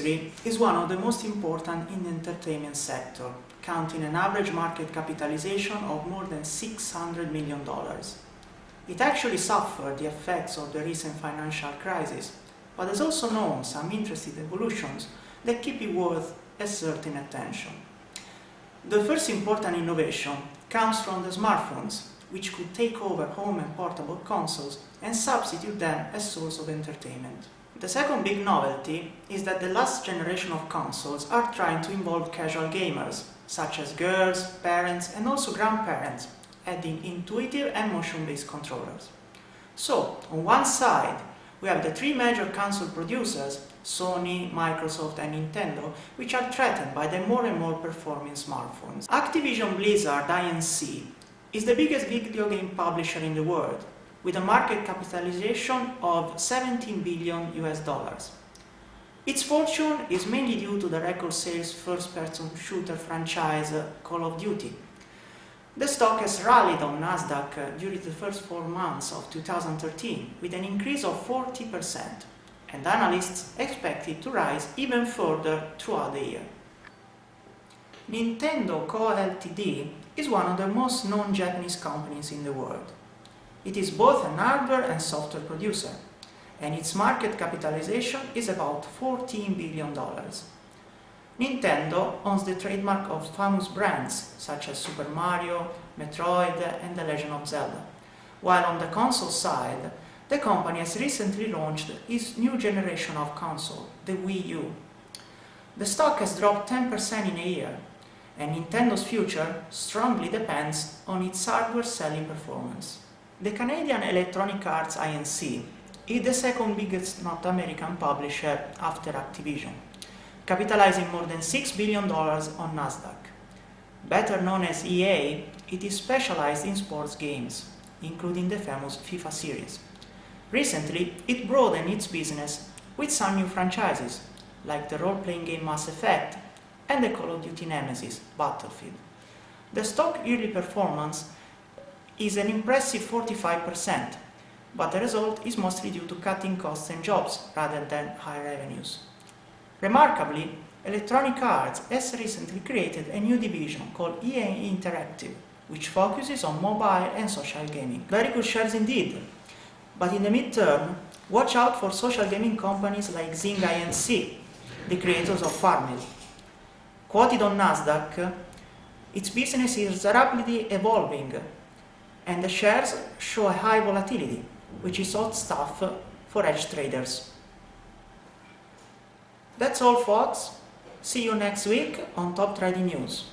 industry is one of the most important in the entertainment sector, counting an average market capitalization of more than $600 million. It actually suffered the effects of the recent financial crisis, but has also known some interesting evolutions that keep it worth a certain attention. The first important innovation comes from the smartphones, which could take over home and portable consoles and substitute them as source of entertainment. The second big novelty is that the last generation of consoles are trying to involve casual gamers, such as girls, parents and also grandparents, adding intuitive and motion-based controllers. So, on one side, we have the three major console producers, Sony, Microsoft and Nintendo, which are threatened by the more and more performing smartphones. Activision Blizzard Inc. is the biggest video game publisher in the world, with a market capitalization of $17 billion. Its fortune is mainly due to the record sales first-person shooter franchise Call of Duty. The stock has rallied on Nasdaq during the first 4 months of 2013 with an increase of 40%, and analysts expect it to rise even further throughout the year. Nintendo Co. Ltd. is one of the most known Japanese companies in the world. It is both an hardware and software producer, and its market capitalization is about $14 billion. Nintendo owns the trademark of famous brands such as Super Mario, Metroid and The Legend of Zelda, while on the console side, the company has recently launched its new generation of console, the Wii U. The stock has dropped 10% in a year, and Nintendo's future strongly depends on its hardware selling performance. The Caniadian Electronic Arts Inc. is the second biggest North American publisher after Activision, capitalizing more than $6 billion on Nasdaq. Better known as EA, it is specialized in sports games, including the famous FIFA series. Recently, it broadened its business with some new franchises, like the role-playing game Mass Effect and the Call of Duty Nemesis, Battlefield. The stock yearly performance is an impressive 45%, but the result is mostly due to cutting costs and jobs rather than high revenues. Remarkably, Electronic Arts has recently created a new division called EA Interactive, which focuses on mobile and social gaming. Very good shares indeed, but in the midterm, watch out for social gaming companies like Zynga Inc., the creators of Farmville. Quoted on Nasdaq, its business is rapidly evolving, and the shares show a high volatility, which is hot stuff for hedge traders. That's all, folks. See you next week on Top Trading News.